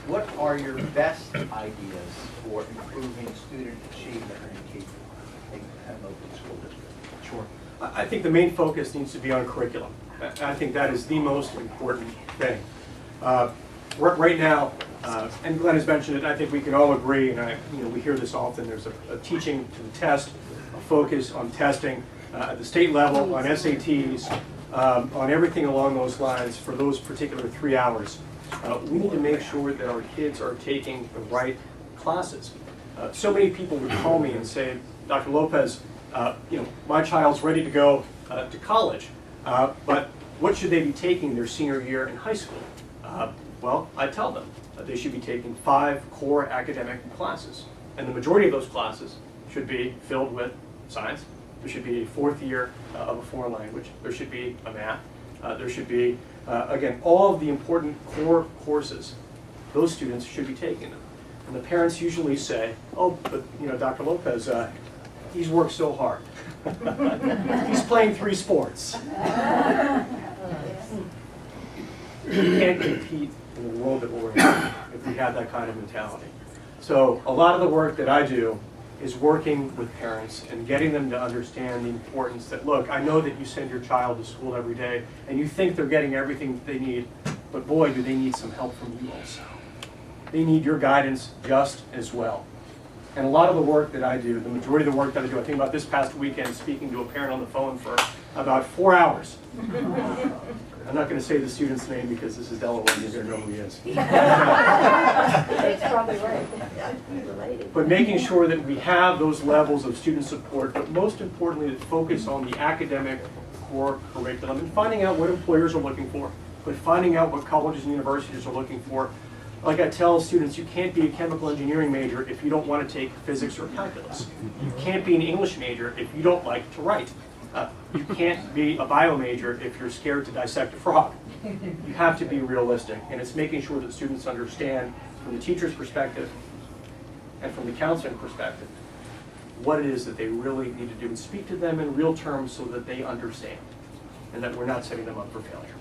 what are your best ideas for improving student achievement in Cape Henlopen School District? Sure. I think the main focus needs to be on curriculum. I think that is the most important thing. Right now, and Glenn has mentioned it, I think we can all agree, and we hear this often, there's a teaching to the test, a focus on testing at the state level, on SATs, on everything along those lines for those particular 3 hours. We need to make sure that our kids are taking the right classes. So many people would call me and say, Dr. Lopez, my child's ready to go to college, but what should they be taking their senior year in high school? Well, I tell them that they should be taking 5 core academic classes, and the majority of those classes should be filled with science. There should be a 4th year of a foreign language. There should be a math. There should be, again, all of the important core courses. Those students should be taking them. And the parents usually say, oh, but Dr. Lopez, he's worked so hard. He's playing 3 sports. We can't compete in the world that we're in if we have that kind of mentality. So a lot of the work that I do is working with parents and getting them to understand the importance that, look, I know that you send your child to school every day and you think they're getting everything that they need, but boy, do they need some help from you also. They need your guidance just as well. And a lot of the work that I do, the majority of the work that I do, I think about this past weekend speaking to a parent on the phone for about 4 hours. I'm not going to say the student's name because this is Delaware and you're going to know who he is. That's probably right. But making sure that we have those levels of student support, but most importantly, to focus on the academic core curriculum and finding out what employers are looking for, but finding out what colleges and universities are looking for. Like I tell students, you can't be a chemical engineering major if you don't want to take physics or calculus. You can't be an English major if you don't like to write. You can't be a bio major if you're scared to dissect a frog. You have to be realistic, and it's making sure that students understand from the teacher's perspective and from the counseling perspective what it is that they really need to do and speak to them in real terms so that they understand and that we're not setting them up for failure.